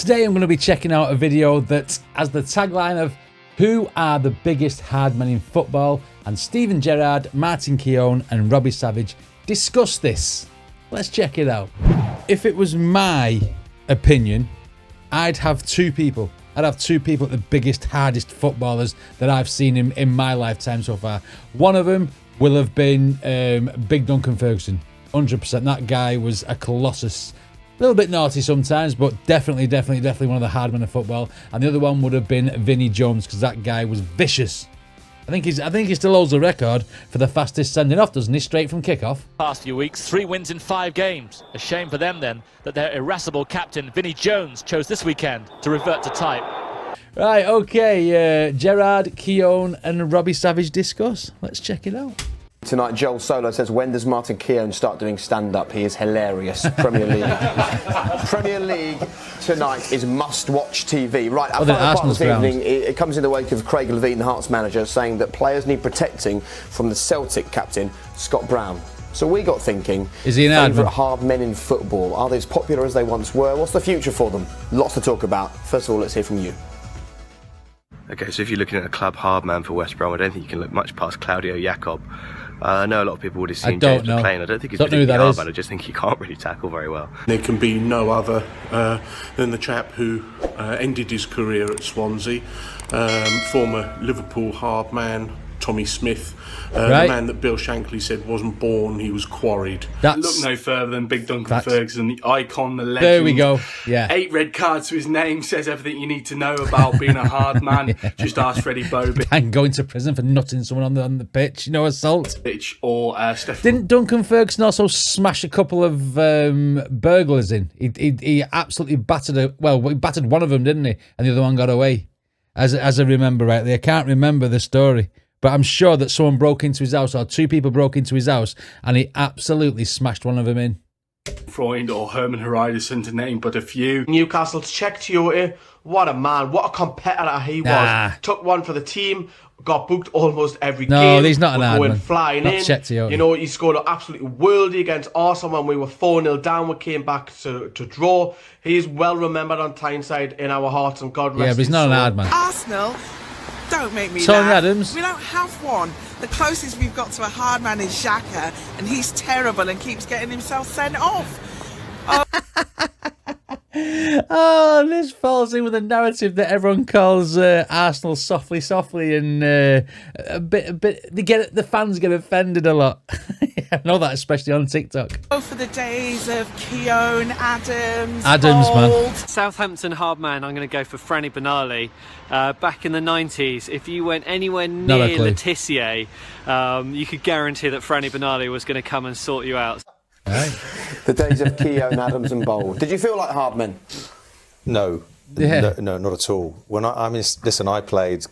Today I'm going to be checking out a video that has the tagline of "Who are the biggest hard men in football?" and Steven Gerrard, Martin Keown and Robbie Savage discuss this. Let's check it out. If it was my opinion, I'd have two people. I'd have two people at the biggest, hardest footballers that I've seen in my lifetime so far. One of them will have been Big Duncan Ferguson. 100%. That guy was a colossus. A little bit naughty sometimes, but definitely one of the hard men of football. And the other one would have been Vinnie Jones, because that guy was vicious. I think he still holds the record for the fastest sending off, doesn't he? Straight from kickoff. Past few weeks, 3 wins in 5 games. A shame for them then that their irascible captain Vinnie Jones chose this weekend to revert to type. Right, okay. Gerrard, Keown and Robbie Savage discuss. Let's check it out. Tonight, Joel Solo says, when does Martin Keown start doing stand-up? He is hilarious. Premier League. Premier League tonight is must-watch TV. Right, our final part this evening, it comes in the wake of Craig Levine, the Hearts manager, saying that players need protecting from the Celtic captain, Scott Brown. So we got thinking, is he an favourite hard men in football? Are they as popular as they once were? What's the future for them? Lots to talk about. First of all, let's hear from you. Okay, so if you're looking at a club hard man for West Brom, I don't think you can look much past Claudio Jakob. I know a lot of people would have seen James McLean. I don't think he's particularly hard, but I just think he can't really tackle very well. There can be no other than the chap who ended his career at Swansea, former Liverpool hard man, Tommy Smith, the man that Bill Shankly said wasn't born, he was quarried. Look no further than Big Duncan Ferguson, the icon, the legend. There we go, yeah. 8 red cards to his name, says everything you need to know about being a hard man. Just ask Freddie Bobby. And going to prison for nutting someone on the pitch, assault. Or Stefan. Didn't Duncan Ferguson also smash a couple of burglars in? He absolutely battered he battered one of them, didn't he? And the other one got away, as I remember rightly. I can't remember the story, but I'm sure that someone broke into his house, or 2 people broke into his house, and he absolutely smashed one of them in. Freund or Herman Hreiderson to name but a few. Newcastle's Czech Toyota, what a man, what a competitor he was. Took one for the team, got booked almost every game. No, he's not an hard man. Flying in. Czech Toyota. He scored an absolutely worldie against Arsenal when we were 4-0 down. We came back to draw. He is well remembered on Tyneside in our hearts, and God rest his soul. Yeah, but he's not an hard man. Arsenal, don't make me Tony laugh. Adams. We don't have one. The closest we've got to a hard man is Xhaka, and he's terrible and keeps getting himself sent off. Oh, this falls in with the narrative that everyone calls Arsenal softly, and a bit. The fans get offended a lot. I know that, especially on TikTok. Go for the days of Keown, Adams, man. Southampton hard man. I'm going to go for Franny Benali. Back in the 90s, if you went anywhere near Le Tissier, you could guarantee that Franny Benali was going to come and sort you out. Right. The days of Keown, Adams and Bold. Did you feel like hard men? No, no, not at all. Listen, I played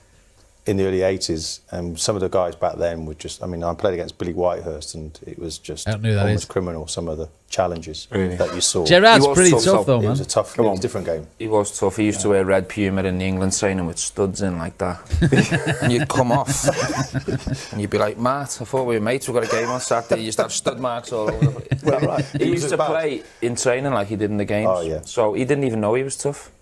in the early 80s, and some of the guys back then were just, I played against Billy Whitehurst, and it was just almost criminal, some of the challenges that you saw. Gerrard's pretty tough though, man. It was a tough, it was a different game. He was tough. He used to wear red Puma in the England training with studs in like that. And you'd come off, and you'd be like, Matt, I thought we were mates, we've got a game on Saturday. You used to have stud marks all over the place. Well, right. He used to play in training like he did in the games. Oh, yeah. So he didn't even know he was tough.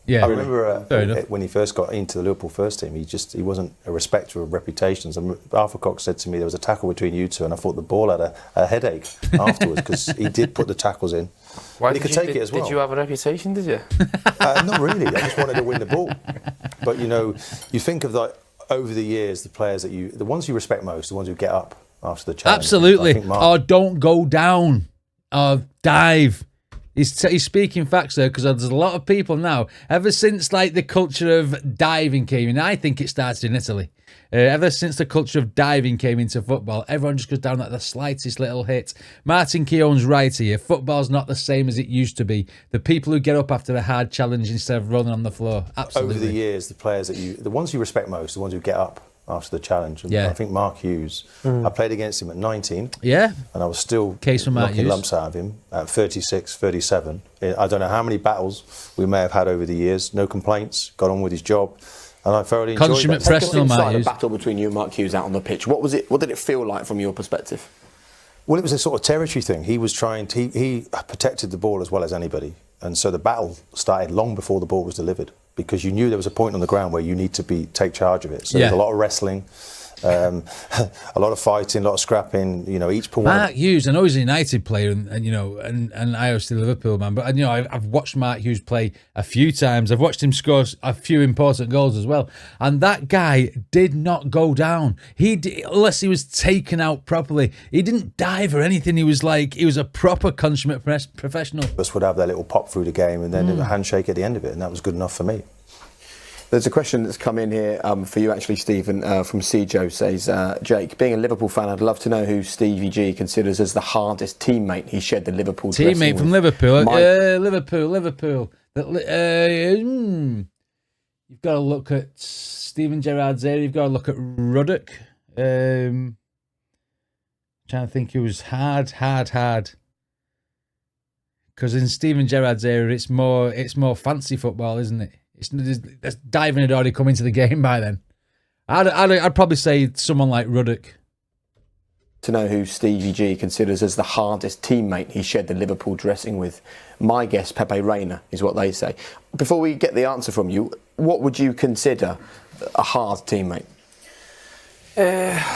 Yeah, I remember when he first got into the Liverpool first team, he wasn't a respecter of reputations. And Arthur Cox said to me there was a tackle between you two, and I thought the ball had a headache afterwards, because he did put the tackles in. Why he could take it as well. Did you have a reputation, did you? Not really, I just wanted to win the ball. But you think of over the years, the players the ones you respect most, the ones who get up after the challenge. Absolutely. Or don't go down, or dive. He's speaking facts there, because there's a lot of people now, ever since the culture of diving came in, I think it started in Italy. Ever since the culture of diving came into football, everyone just goes down the slightest little hit. Martin Keown's right here. Football's not the same as it used to be. The people who get up after a hard challenge instead of rolling on the floor. Absolutely. Over the years, the players the ones you respect most, the ones who get up after the challenge. And I think Mark Hughes, I played against him at 19. Yeah. And I was still knocking lumps out of him at 36, 37. I don't know how many battles we may have had over the years. No complaints, got on with his job. And I thoroughly enjoyed it. Consummate professional, Mark Hughes. The battle between you and Mark Hughes out on the pitch. What did it feel like from your perspective? Well, it was a sort of territory thing. He was he protected the ball as well as anybody. And so the battle started long before the ball was delivered, because you knew there was a point on the ground where you need to take charge of it. So there's a lot of wrestling, a lot of fighting, a lot of scrapping. You know, each point. Mark Hughes, I know he's a United player, and you know, and I was still Liverpool man, but you know, I've watched Mark Hughes play a few times. I've watched him score a few important goals as well, and that guy did not go down. Unless he was taken out properly. He didn't dive or anything. He was a proper consummate professional. Us would have their little pop through the game, and then a handshake at the end of it, and that was good enough for me. There's a question that's come in here for you, actually, Stephen, from Cjo. Says, Jake, being a Liverpool fan, I'd love to know who Stevie G considers as the hardest teammate he shared the Liverpool dressing teammate from with. Liverpool. Liverpool. You've got to look at Steven Gerrard's area. You've got to look at Ruddock. Trying to think who was hard. Because in Steven Gerrard's area, it's more fancy football, isn't it? Diving had already come into the game by then. I'd probably say someone like Ruddock. To know who Stevie G considers as the hardest teammate he shared the Liverpool dressing with. My guess, Pepe Reina, is what they say. Before we get the answer from you, what would you consider a hard teammate?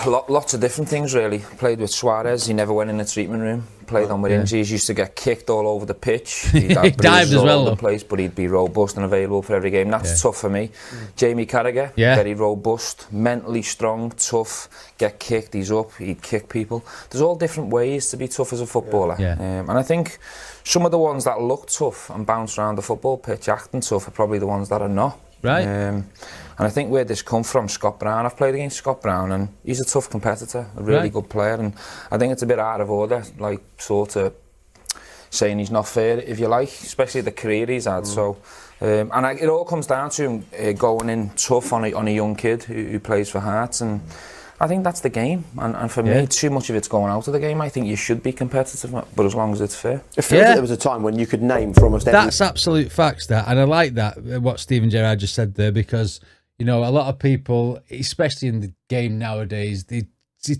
Lots of different things, really. Played with Suarez, he never went in the treatment room. Played on with injuries, used to get kicked all over the pitch. He'd have he dived as well, all over the place, but he'd be robust and available for every game. That's tough for me. Jamie Carragher, very robust, mentally strong, tough, get kicked, he's up, he'd kick people. There's all different ways to be tough as a footballer. And I think some of the ones that look tough and bounce around the football pitch acting tough are probably the ones that are not. Right. And I think where this comes from, Scott Brown. I've played against Scott Brown, and he's a tough competitor, a really good player, and I think it's a bit out of order, like sort of saying he's not fair, if you like, especially the career he's had. So, it all comes down to him going in tough on a young kid who plays for Hearts, and I think that's the game. And for me, too much of it's going out of the game. I think you should be competitive, but as long as it's fair. It feels like there was a time when you could name for almost every... That's absolute facts, that. And I like that, what Steven Gerrard just said there, because, you know, a lot of people, especially in the game nowadays, they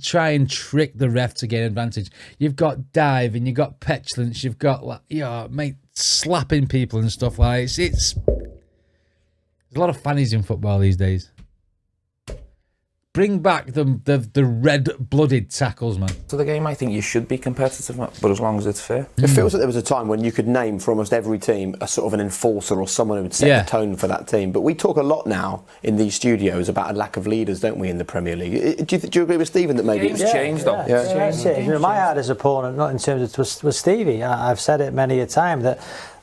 try and trick the ref to gain advantage. You've got diving, you've got petulance, you've got, like, mate, slapping people and stuff like that. There's a lot of fannies in football these days. Bring back the red-blooded tackles, man. To the game, I think you should be competitive, but as long as it's fair. It feels like there was a time when you could name for almost every team a sort of an enforcer or someone who would set the tone for that team. But we talk a lot now in these studios about a lack of leaders, don't we, in the Premier League? Do you agree with Stephen that maybe it's changed, though? It's changed. You know, my hardest opponent, not in terms of was Stevie. I've said it many a time that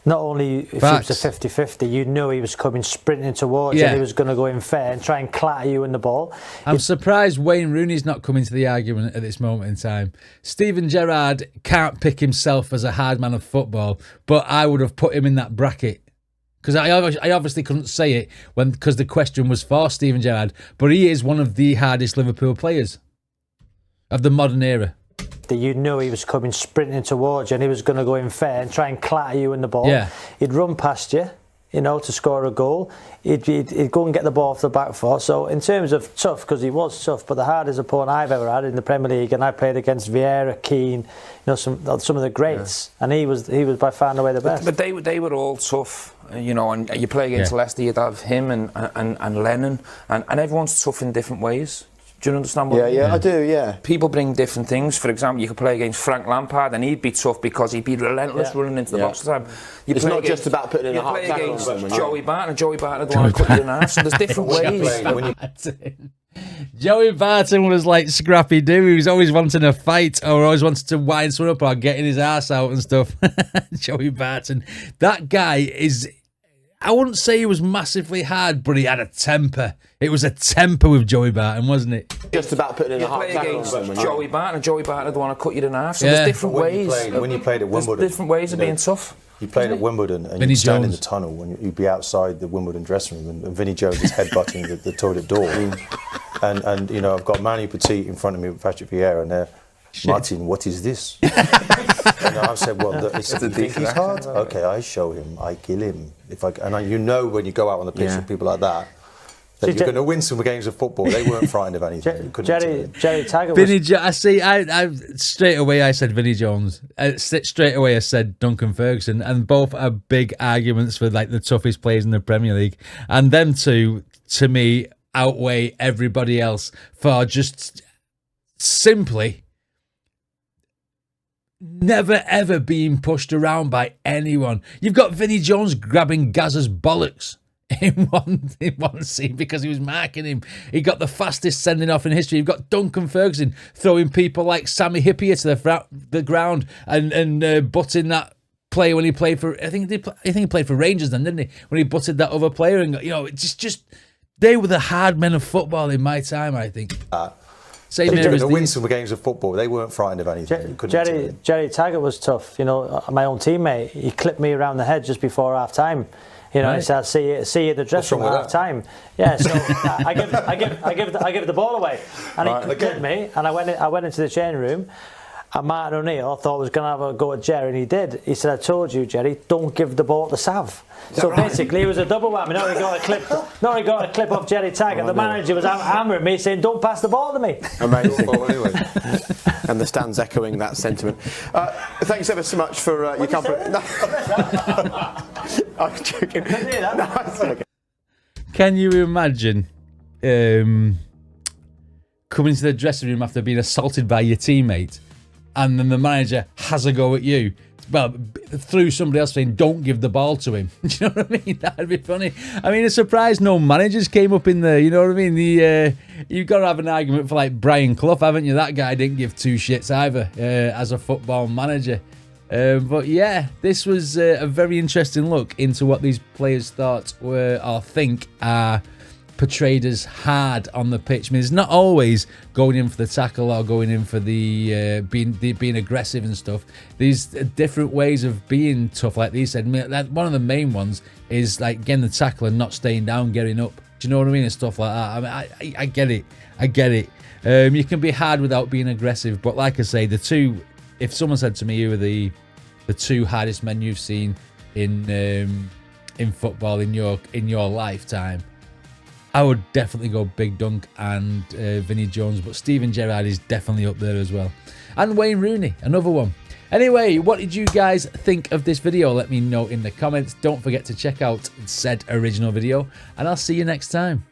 not only if it was a 50-50, you knew he was coming sprinting towards you, and he was going to go in fair and try and clatter you in the ball. I'm surprised Wayne Rooney's not coming to the argument at this moment in time. Steven Gerrard can't pick himself as a hard man of football, but I would have put him in that bracket. Because I obviously couldn't say it because the question was for Steven Gerrard, but he is one of the hardest Liverpool players of the modern era. That you knew he was coming sprinting towards you, and he was going to go in fair and try and clatter you in the ball. He'd run past you, you know, to score a goal. He'd go and get the ball off the back foot. So in terms of tough, because he was tough, but the hardest opponent I've ever had in the Premier League, and I played against Vieira, Keown, you know, some of the greats, and he was by far and away the best. But they were all tough, you know. And you play against Leicester, you'd have him and Lennon, and everyone's tough in different ways. Do you understand what I mean? I do, People bring different things. For example, you could play against Frank Lampard and he'd be tough because he'd be relentless running into the box all the time. It's not just about putting in a hard tackle. You play against Joey Barton, and Joey Barton would want to cut you in half. So there's different ways. Joey Barton was like Scrappy Doo. He was always wanting a fight or always wanted to wind someone up or getting his ass out and stuff. Joey Barton. That guy is... I wouldn't say he was massively hard, but he had a temper. It was a temper with Joey Barton, wasn't it? Just about putting in a hard tackle. Against Joey Barton, and Joey Barton would want to cut you in half. So there's different ways. When you played at Wimbledon, there's different ways of being tough. You played at Wimbledon and you'd stand in the tunnel and you'd be outside the Wimbledon dressing room and Vinnie Jones is headbutting the toilet door. And you know, I've got Manny Petit in front of me with Patrick Vieira and they're, Martin, what is this? And I said, well, you think he's hard? Okay, I show him, I kill him. You know when you go out on the pitch with people like that, You're going to win some games of football. They weren't frightened of anything. Jerry Taggart I straight away I said Vinnie Jones. Straight away I said Duncan Ferguson, and both are big arguments for like the toughest players in the Premier League. And them two, to me, outweigh everybody else for just simply never ever being pushed around by anyone. You've got Vinnie Jones grabbing Gazza's bollocks in one scene because he was marking him. He got the fastest sending off in history. You've got Duncan Ferguson throwing people like Sammy Hippier to the ground and butting that player when he played for. I think he played for Rangers then, didn't he? When he butted that other player, and just they were the hard men of football in my time. I think. They're going to win some games of football. They weren't frightened of anything. Jerry Taggart was tough. You know, my own teammate, he clipped me around the head just before half time. You know, he said, "See you at the dressing room at half time." Yeah, so I give the ball away, and he clipped me, and I went into the changing room. And Martin O'Neill thought I was going to have a go at Jerry, and he did. He said, "I told you, Jerry, don't give the ball to Sav." So basically, it was a double whammy. Not only got a clip off Jerry Taggart, the manager was hammering me, saying, "Don't pass the ball to me." Amazing. And the stands echoing that sentiment. Thanks ever so much for your company. No. I'm joking. No, it's okay. Can you imagine coming to the dressing room after being assaulted by your teammate, and then the manager has a go at you? Well, through somebody else saying, "Don't give the ball to him." Do you know what I mean? That'd be funny. I mean, it's surprised no managers came up in there. You know what I mean? You've got to have an argument for like Brian Clough, haven't you? That guy didn't give two shits either as a football manager. But yeah, this was a very interesting look into what these players thought were or think are portrayed as hard on the pitch. I mean, it's not always going in for the tackle or going in for the being aggressive and stuff. These different ways of being tough, like these said. One of the main ones is like getting the tackle and not staying down, getting up. Do you know what I mean? And stuff like that. I mean, I get it. You can be hard without being aggressive, but like I say, the two. If someone said to me, "Who are the two hardest men you've seen in football in your lifetime?" I would definitely go Big Dunk and Vinnie Jones, but Steven Gerrard is definitely up there as well. And Wayne Rooney, another one. Anyway, what did you guys think of this video? Let me know in the comments. Don't forget to check out said original video, and I'll see you next time.